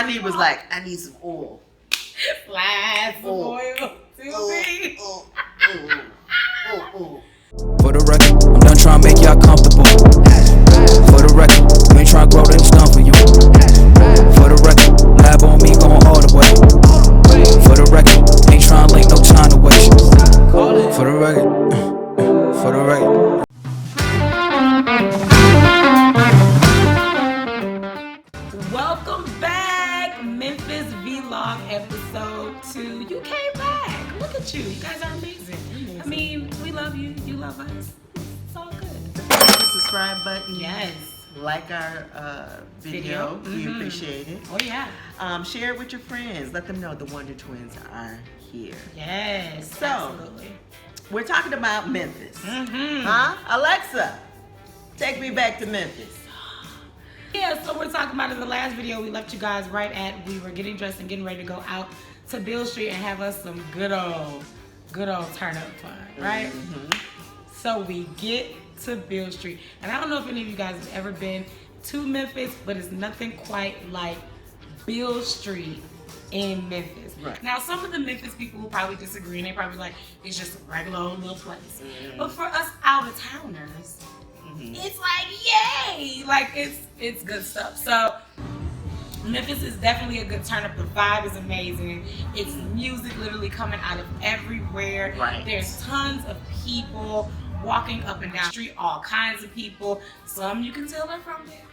need was like, I need some oil. Slide some oil to me. For the record, I'm done trying to make y'all comfortable. For the record, we ain't trying to grow, then it's done for you. For the record, lab on me going all the way. For the record, ain't trying to link no time to waste. For the record, for the record. Welcome back, Memphis Vlog episode 2. You came back. Look at you. You guys are amazing. I mean, we love you. You love us. It's all good. Hit the subscribe button. Yes. Like our video. We appreciate it. Oh yeah. Share it with your friends. Let them know the Wondertwins are here. Yes. So, absolutely. We're talking about Memphis. Huh? Alexa, take me back to Memphis. Yeah, so we're talking about in the last video, we left you guys right at, we were getting dressed and getting ready to go out to Beale Street and have us some good old turn up fun, right? So we get to Beale Street. And I don't know if any of you guys have ever been to Memphis, but it's nothing quite like Beale Street in Memphis. Right. Now, some of the Memphis people will probably disagree and they probably like, it's just a regular old little place. But for us out-of-towners, it's like, yay! Like, it's good stuff. So, Memphis is definitely a good turn up. The vibe is amazing. It's music literally coming out of everywhere. Right. There's tons of people walking up and down the street, all kinds of people. Some you can tell they're from there.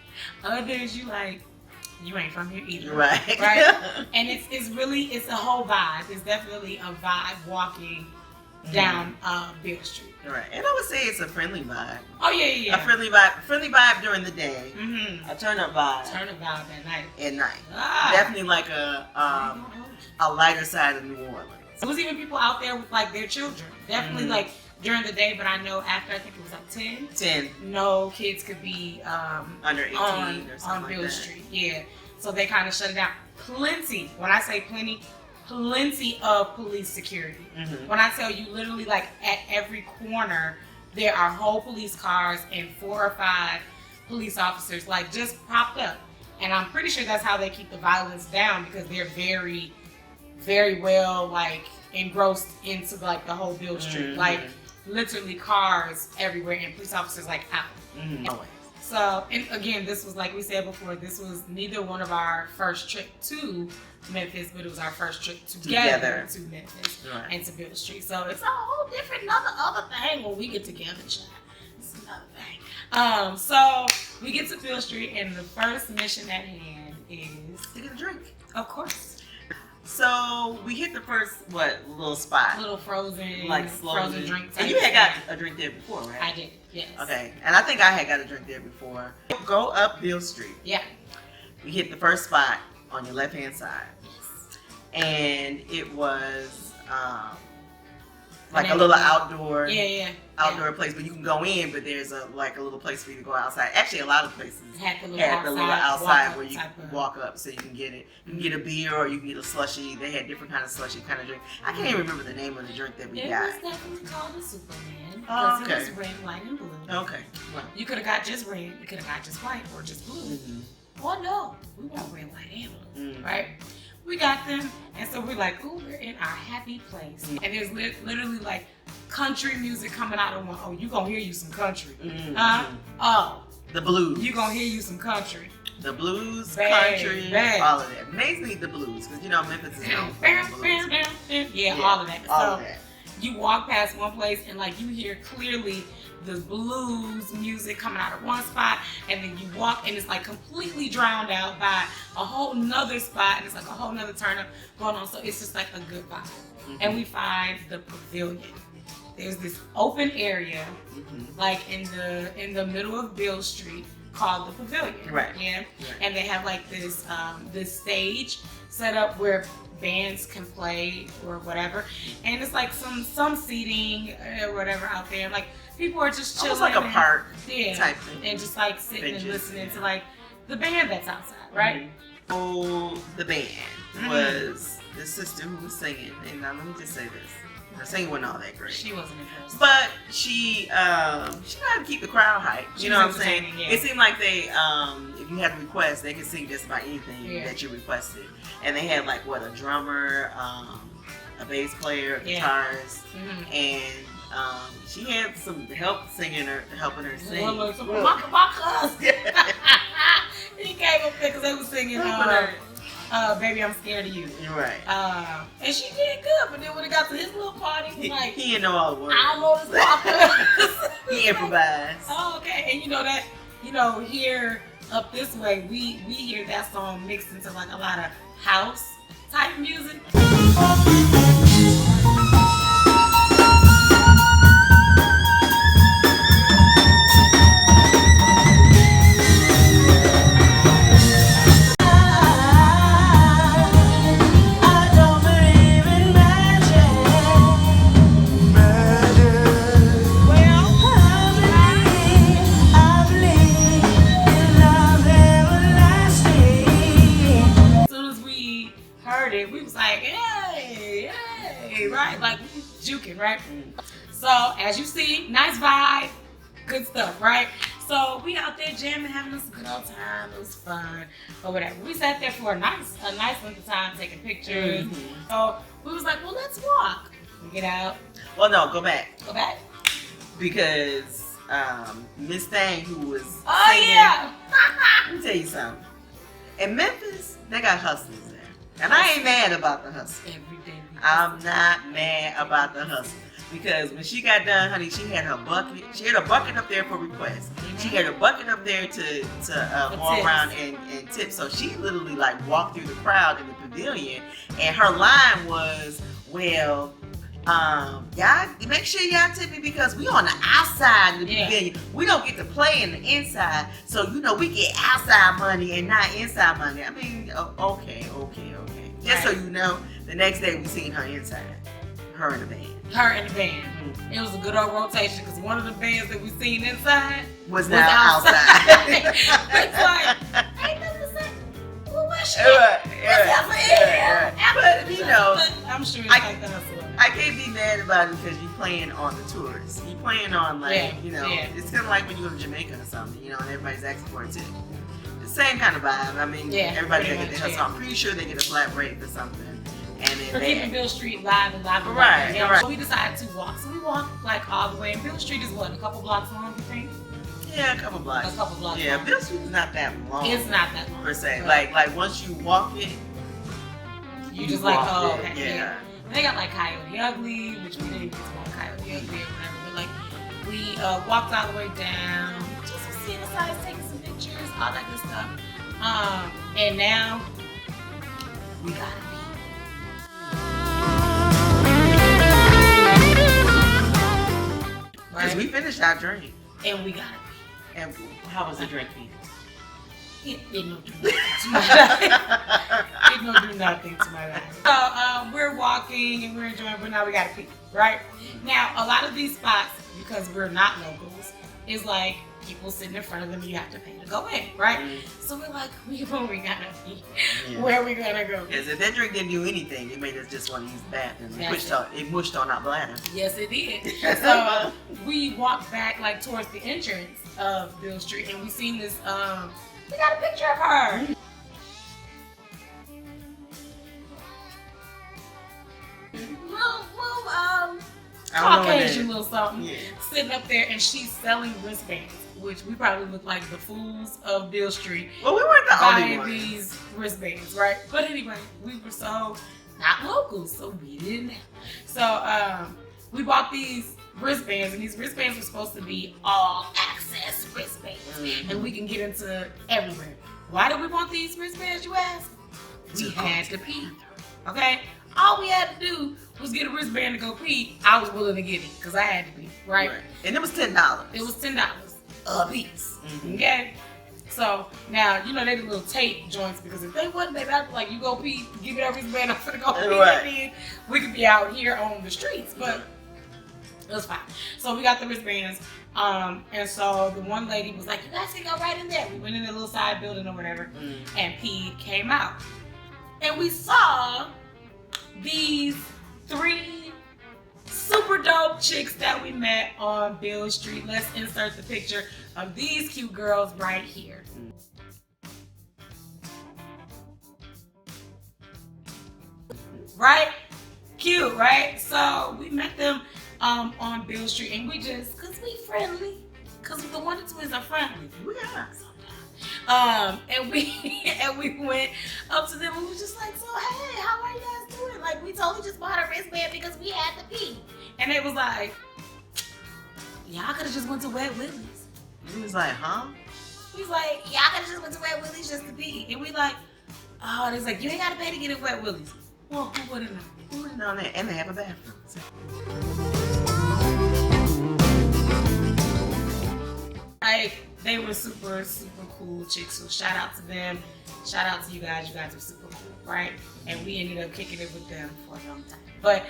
Others you like, you ain't from here either. Right. Right? And it's a whole vibe. It's definitely a vibe walking down Beale Street. Right. And I would say it's a friendly vibe. Oh yeah. A friendly vibe during the day. A turn up vibe. Turn up vibe at night. At night. Ah. Definitely like a lighter side of New Orleans. There was even people out there with like their children. Definitely like during the day, but I know after I think it was like 10. No kids could be under 18 or something on Beale like that. Street. Yeah. So they kind of shut it down. Plenty. When I say plenty of police security. When I tell you literally like at every corner there are whole police cars and 4 or 5 police officers like just popped up. And I'm pretty sure that's how they keep the violence down because they're very, very well like engrossed into like the whole Beale Street. Like literally cars everywhere and police officers like out. So, and again, this was like we said before, this was neither one of our first trip to Memphis, but it was our first trip together to Memphis and to Beale Street. So it's a whole different other thing when we get together, child. It's another thing. So we get to Beale Street and the first mission at hand is to get a drink. Of course. So we hit the first little spot. Little frozen drink. And you had got a drink there before, right? I did, yes. Okay, and I think I had got a drink there before. Go up Beale Street. Yeah. We hit the first spot on your left hand side. Yes. And it was like a little outdoor place, but you can go in, but there's a little place for you to go outside. Actually, a lot of places had the little outside where you can walk up so you can get it. You can get a beer or you can get a slushie. They had different kind of slushie kind of drink. I can't even remember the name of the drink that we got. It was definitely called a Superman because it was red, white, and blue. Okay. Well, you could have got just red, you could have got just white or just blue. Well, no, we want red, white, and blue, right? We got them, and so we're like, ooh, we're in our happy place. And there's literally like country music coming out of one. Oh, you gonna hear you some country. Oh. The blues. You gonna hear you some country. The blues, country, all of that. Mainly the blues, because you know Memphis is known for the blues. Yeah, all of that. All of that. You walk past one place and like you hear clearly the blues music coming out of one spot, and then you walk and it's like completely drowned out by a whole nother spot, and it's like a whole nother turn up going on. So it's just like a good vibe. And we find the pavilion. There's this open area like in the middle of Beale Street called the pavilion. Right. Yeah. Right. And they have like this this stage set up where bands can play or whatever, and it's like some seating or whatever out there. Like people are just chilling. Almost like a park type thing. And just like sitting and listening to like the band that's outside, right? Oh, the band was the sister who was singing, and now let me just say this. Her singing wasn't all that great. She wasn't impressed. But she knew how to keep the crowd hyped. You know what I'm saying? Yeah. It seemed like they, if you had a request, they could sing just about anything that you requested. And they had like what, a drummer, a bass player, a guitarist, and she had some help helping her sing. He came up there because they was singing Baby I'm Scared of You. Right. And she did good, but then when it got to his little party, he like, he didn't know all the words. I don't know this part. He improvised. Oh, okay. And you know that, here up this way, we hear that song mixed into like a lot of house type music. We was like, hey, right? Like, juking, right? So, as you see, nice vibe, good stuff, right? So, we out there jamming, having us a good old time. It was fun, or whatever. We sat there for a nice length of time, taking pictures. So, we was like, well, let's walk. We get out. Well, no, go back. Go back? Because Miss Thang, who was singing, yeah. Let me tell you something. In Memphis, they got hustlers there. And I ain't mad about the hustle. Every day. I'm not mad about the hustle. Because when she got done, honey, she had her bucket. She had a bucket up there for requests. She had a bucket up there to go around and tip. So she literally like walked through the crowd in the pavilion. And her line was, well, y'all make sure y'all tip me because we on the outside of the pavilion. We don't get to play in the inside. So, we get outside money and not inside money. I mean, okay. Just so you know, the next day we seen her inside. Her in the band. Her in the band. It was a good old rotation because one of the bands that we seen inside was now outside. It's like, ain't nothing to say. Well, where's she? But, I'm sure it's like the hustle. I can't be mad about it because you're playing on the tourists. You're playing on it's kind of like when you go to Jamaica or something, and everybody's asking for a tip. The same kind of vibe. I mean, everybody that get their hustle. I'm pretty sure they get a flat rate for something. And then for keeping Beale Street live and live. Right. So we decided to walk. So we walked like all the way. And Beale Street is what, a couple blocks long, you think? Yeah, a couple blocks. Yeah, Beale Street is not that long. It's not that long. Per se. Like once you walk it, you just like, oh, okay. Yeah. And they got like Coyote Ugly, which we didn't get to walk Coyote Ugly or whatever. But like, we walked all the way down, just seeing the sights, taking some pictures, all that good stuff. And now we gotta be. Because we finished our drink. And we gotta be. And how was the drink? It didn't do nothing to my life. It didn't do nothing to my life. So we're walking and we're enjoying, but now we gotta pee, right? Now, a lot of these spots, because we're not locals, is like people sitting in front of them, you have to pay to go in, right? So we're like, we gotta pee. Where are we gonna go? Because if that drink didn't do anything, it made us just want to use the bathroom. It mushed on our bladder. Yes, it did. So we walked back like towards the entrance of Beale Street, and we seen this. We got a picture of her. Little Caucasian little something sitting up there, and she's selling wristbands, which we probably look like the fools of Beale Street. Well, we weren't the only ones. These wristbands, right? But anyway, we were so not locals, so we didn't have. So we bought these wristbands, and these wristbands were supposed to be all access wristbands, and we can get into everywhere. Why did we want these wristbands, you ask? We had to pee. Okay? All we had to do was get a wristband to go pee. I was willing to get it because I had to pee, right? And it was $10. It was $10 a piece. Okay? So now, they do little tape joints because if they wasn't, they'd have to like, you go pee, give me that wristband, I'm gonna go pee, and then we could be out here on the streets. But it was fine. So we got the wristbands. And so the one lady was like, you guys can go right in there. We went in a little side building or whatever, and peed, came out. And we saw these 3 super dope chicks that we met on Beale Street. Let's insert the picture of these cute girls right here. right? Cute, right? So we met them on Beale Street, and we just, cause we friendly, cause the Wondertwins are friendly. We are. And we went up to them and we was just like, so hey, how are you guys doing? Like, we totally just bought a wristband because we had to pee. And they was like, y'all could have just went to Wet Willie's. We was like, huh? We was like, y'all could have just went to Wet Willie's just to pee. And we like, oh, they was like, you ain't gotta pay to get in Wet Willie's. Well, who would've known? Who would've known that? And they have a bathroom. Like, they were super, super cool chicks. So shout out to them. Shout out to you guys. You guys are super cool, right? And we ended up kicking it with them for a long time. But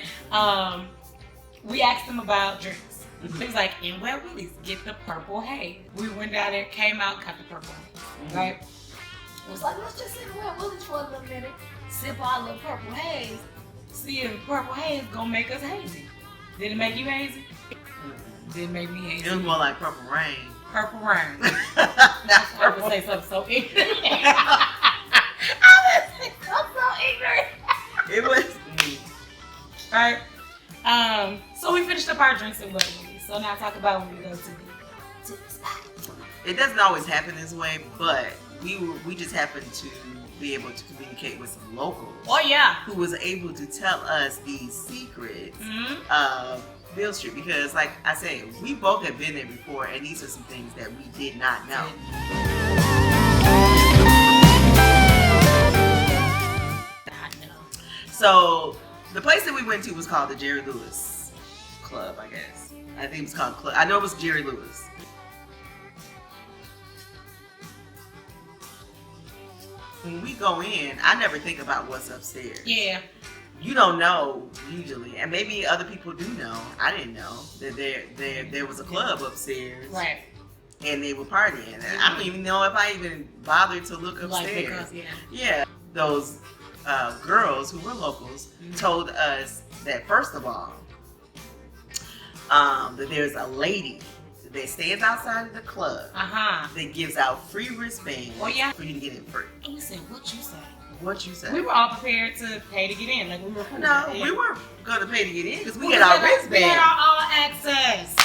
we asked them about drinks. They was like, in Wet Willie's, get the purple haze. We went down there, came out, got the purple haze, right? It was like, let's just sit in Wet Willie's for a little minute, sip our little purple haze, see if purple haze gonna make us hazy. Did it make you hazy? Didn't make me hazy. It was more like purple rain. Purple rain. I would say something so ignorant. I would say something so ignorant. It was. Right? So we finished up our drinks at Wet Willie's. So now talk about when we go to the spot. It doesn't always happen this way, but we just happened to be able to communicate with some locals. Oh yeah. Who was able to tell us these secrets of Beale Street, because like I said, we both have been there before, and these are some things that we did not know. So the place that we went to was called the Jerry Lewis Club, I guess. I think it was called Club. I know it was Jerry Lewis. When we go in, I never think about what's upstairs. Yeah. You don't know usually, and maybe other people do know. I didn't know that there was a club upstairs, right? And they were partying. And I don't even know if I even bothered to look upstairs. Like, yeah, those girls who were locals told us that first of all, that there's a lady that stands outside of the club that gives out free wristbands for you to get in free. And you said, what you say? What you say? We were all prepared to pay to get in. Like, we were cool. No, we weren't going to pay to get in because we had our wristbands. We had our all access.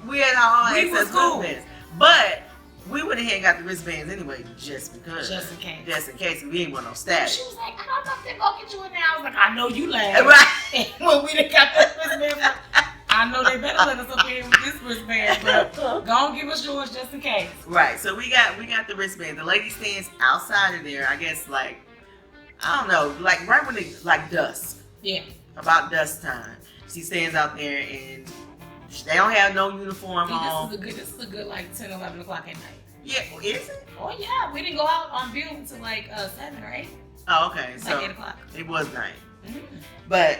We had our all access wristbands. But we went ahead and got the wristbands anyway, just because. Just in case. Just in case. We didn't want no static. She was like, I don't know if they're going to get you in there. I was like, I know you laughed. Right. And when we done got that wristband, I know they better let us up here with this wristband, but go on, give us yours just in case. Right. So we got the wristband. The lady stands outside of there, I guess, like, I don't know, like right when it, like dusk. Yeah. About dusk time. She stands out there and they don't have no uniform on. This is a good like 10, 11 o'clock at night. Yeah, is it? Oh yeah, we didn't go out on Beale until like 7 or 8. Oh, okay. It's so like 8 o'clock. It was night. But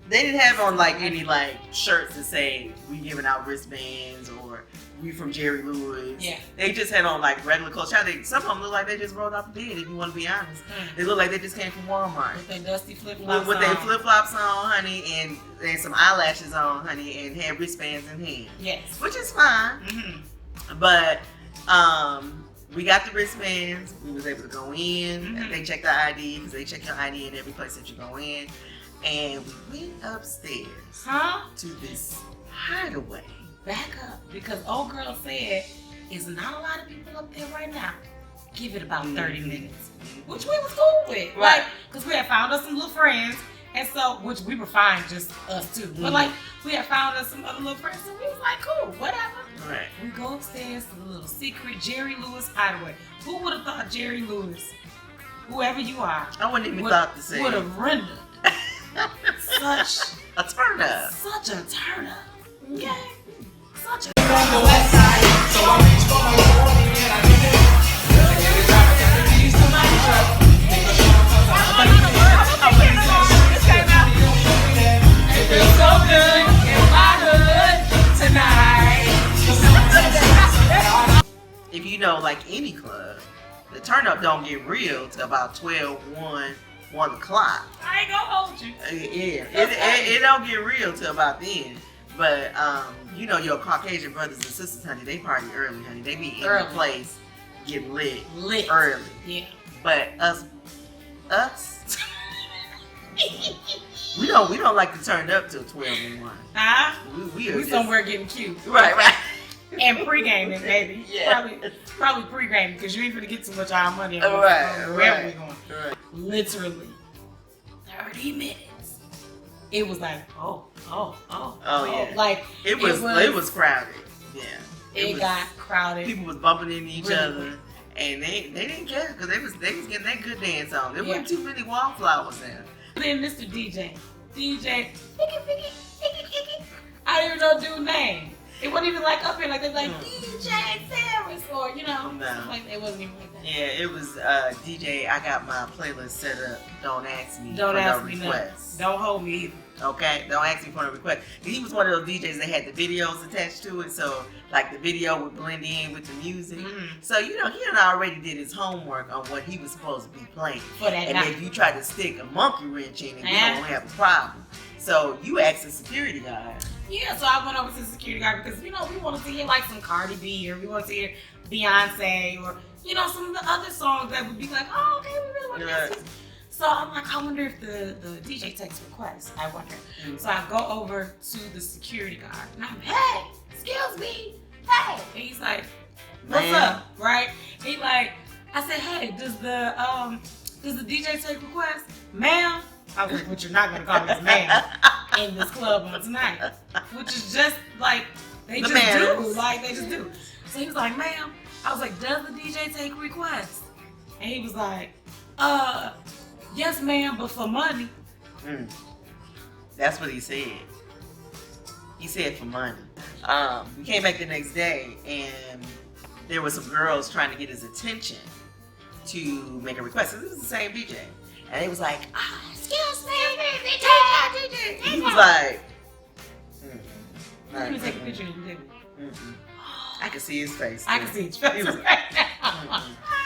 they didn't have on like any like shirts that say we giving out wristbands or we from Jerry Lewis. Yeah. They just had on like regular clothes. Some of them look like they just rolled off the bed, if you want to be honest. They look like they just came from Walmart. With their dusty flip-flops with their flip-flops on, honey, and some eyelashes on, honey, and had wristbands in hand. Yes. Which is fine. But we got the wristbands. We was able to go in. They checked the ID because they check your ID in every place that you go in. And we went upstairs to this hideaway. Back up, because old girl said it's not a lot of people up there right now. Give it about 30 minutes, which we was cool with, right? Because we had found us some little friends, and so which we were fine, just us two. But like we had found us some other little friends, so we was like, cool, whatever. Right. We go upstairs to the little secret Jerry Lewis hideaway. Who would have thought Jerry Lewis, whoever you are, I wouldn't even thought to say would have rendered such a turn up. Such a turn up. Okay. Such a If you know, like any club, the turn up don't get real till about 12, 1 o'clock. I ain't gonna hold you. Yeah, it don't get real till about then. But you know your Caucasian brothers and sisters, honey, they party early, honey. They be in the place, get lit early. Yeah. But us. We don't like to turn up till 12 and 1. We somewhere getting cute. Right. And pre-gaming, baby. Yeah. Probably pre-gaming, because you ain't gonna get too much of our money. Right. Wherever we going. Right. Literally 30 minutes. It was like, oh, yeah. Like it was crowded. Yeah. It got crowded. People was bumping into each other. And they didn't care because they was getting that good dance on. There wasn't too many wallflowers there. Then Mr. DJ, I didn't even know dude's name. It wasn't even like up here like they like DJ Ferris or like it wasn't even like that. Yeah, it was DJ. I got my playlist set up. Don't ask me. Don't ask me requests. Don't hold me either. Okay, don't ask me for a request. He was one of those DJs that had the videos attached to it, so like the video would blend in with the music. So he had already did his homework on what he was supposed to be playing. For that and night. if you try to stick a monkey wrench in it, you're gonna have a problem. So you asked the security guard. Yeah, so I went over to the security guard because we want to hear like some Cardi B or we want to hear Beyonce or some of the other songs that would be like, oh, okay, we really want to listen. So I'm like, I wonder if the DJ takes requests. I wonder. So I go over to the security guard and I'm, hey, excuse me, hey. And he's like, what's up, right? He like, I said, hey, does the DJ take requests, ma'am? I was like, but you're not gonna call me ma'am in this club on tonight, which is just like they just do. So he was like, ma'am. I was like, does the DJ take requests? And he was like, yes, ma'am, but for money. That's what he said. He said for money. We came back the next day and there were some girls trying to get his attention to make a request. This was the same DJ. And he was like, excuse me, DJ. He was like, Let me take a picture of him. I could see his face. I can see his face right now.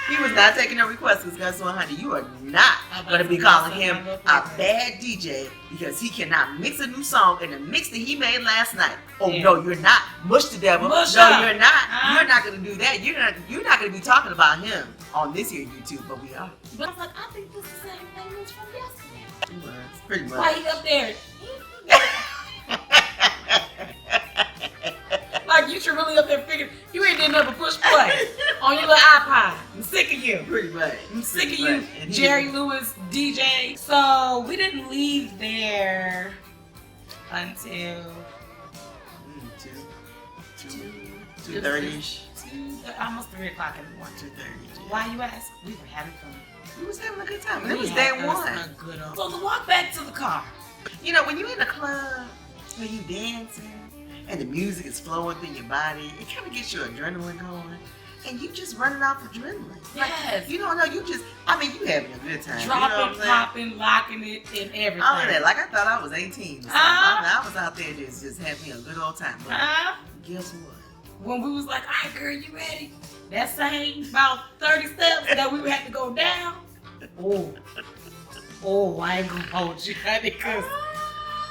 He was not taking no requests because guess what, honey? You are not going to be calling him a bad DJ because he cannot mix a new song in the mix that he made last night. Oh, no, you're not. Mush the devil. You're not. You're not going to do that. You're not going to be talking about him on this here YouTube, but we are. But I was like, I think this is the same thing as from yesterday. Pretty much. Why he up there? Like you should really up there figure you ain't did nothing but push play on your little iPod. I'm sick of you. Pretty much. I'm sick of you, Jerry Lewis DJ. So we didn't leave there until 2:30. Almost 3 o'clock in the morning. 2:30. Why you ask? We were having fun. We was having a good time. It was day one. So to walk back to the car. When you're in the club, when you dancing, and the music is flowing through your body, it kind of gets your adrenaline going. And you just running off adrenaline. Yes. You don't know, you having a good time. Dropping, popping, locking it, and everything. All of that. Like I thought I was 18. I was out there just having a good old time. But guess what? When we was like, all right, girl, you ready? That same about 30 steps that we would have to go down. Oh, I ain't gonna hold you, honey, because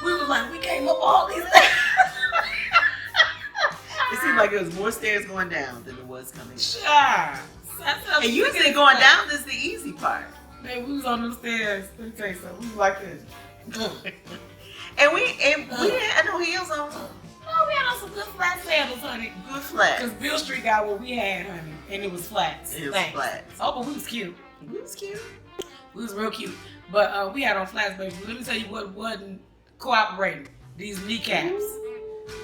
we was like, we came up all these steps. It seemed like there was more stairs going down than there was coming up. Sure. And usually going down is the easy part. Man, we was on them stairs. Let me tell you something. We was like this. and we had no heels on. No, we had on some good flat sandals, honey. Good flats. Because Beale Street got what we had, honey. And it was flats. It was flats. Oh, but we was cute. We was cute. We was real cute. But we had on flats, baby. Let me tell you what wasn't cooperating. These kneecaps.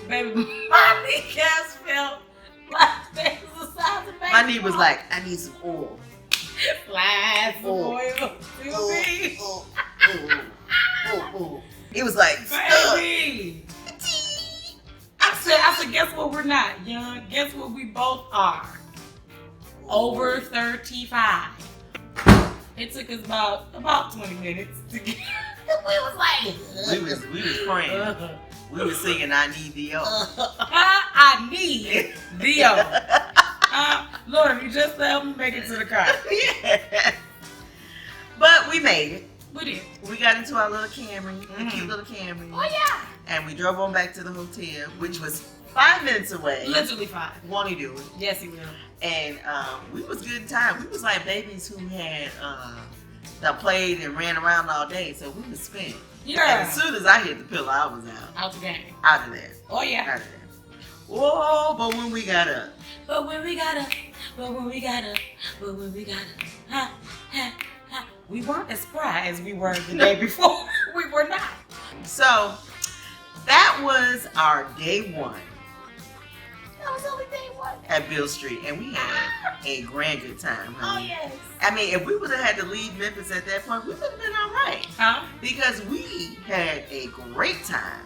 Baby, my kneecaps felt like they was the size of baby. My knee was like, I need some oil. Flats, oil. It was like, baby. I said, guess what we're not, young? Guess what we both are? Over 35. It took us about 20 minutes to get. We was like, we was praying. We were singing, I need thee, I need thee, Lord, you just help me make it to the car. Yeah. But we made it. We did. We got into our little Camry, a cute little Camry. Oh, yeah. And we drove on back to the hotel, which was 5 minutes away. Literally 5. Won't he do it? Yes, he will. And we was good in time. We was like babies who had that played and ran around all day, so we was spent. Yeah. And as soon as I hit the pillow, I was out. Out the game. Out of there. Oh yeah. Out of there. Whoa, but when we got up. But when we got up. But when we got up. But when we got up. Ha, ha, ha. We weren't as spry as we were the day before. We were not. So, that was our day one. That was only day one. At Beale Street. And we had a grand good time, honey. Oh, yes. I mean, if we would have had to leave Memphis at that point, we would have been all right. Huh? Because we had a great time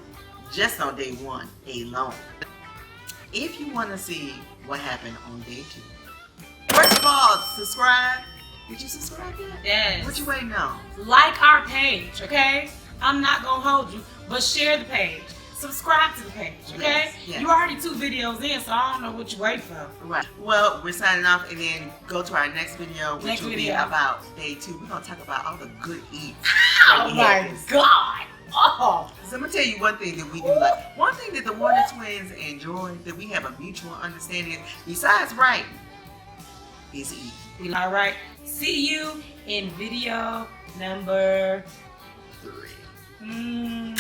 just on day one alone. If you want to see what happened on day two, first of all, subscribe. Did you subscribe yet? Yes. What you waiting on? Like our page, okay? I'm not gonna hold you, but share the page. Subscribe to the page, okay? Yes, yes. You already 2 videos in, so I don't know what you're waiting for. Right. Well, we're signing off, and then go to our next video, which will be about day 2. We're gonna talk about all the good eats. Oh my God! Oh. So I'm gonna tell you one thing that we do like. One thing that the Wondertwins enjoy, that we have a mutual understanding, besides writing, is eating. All right. See you in video number 3.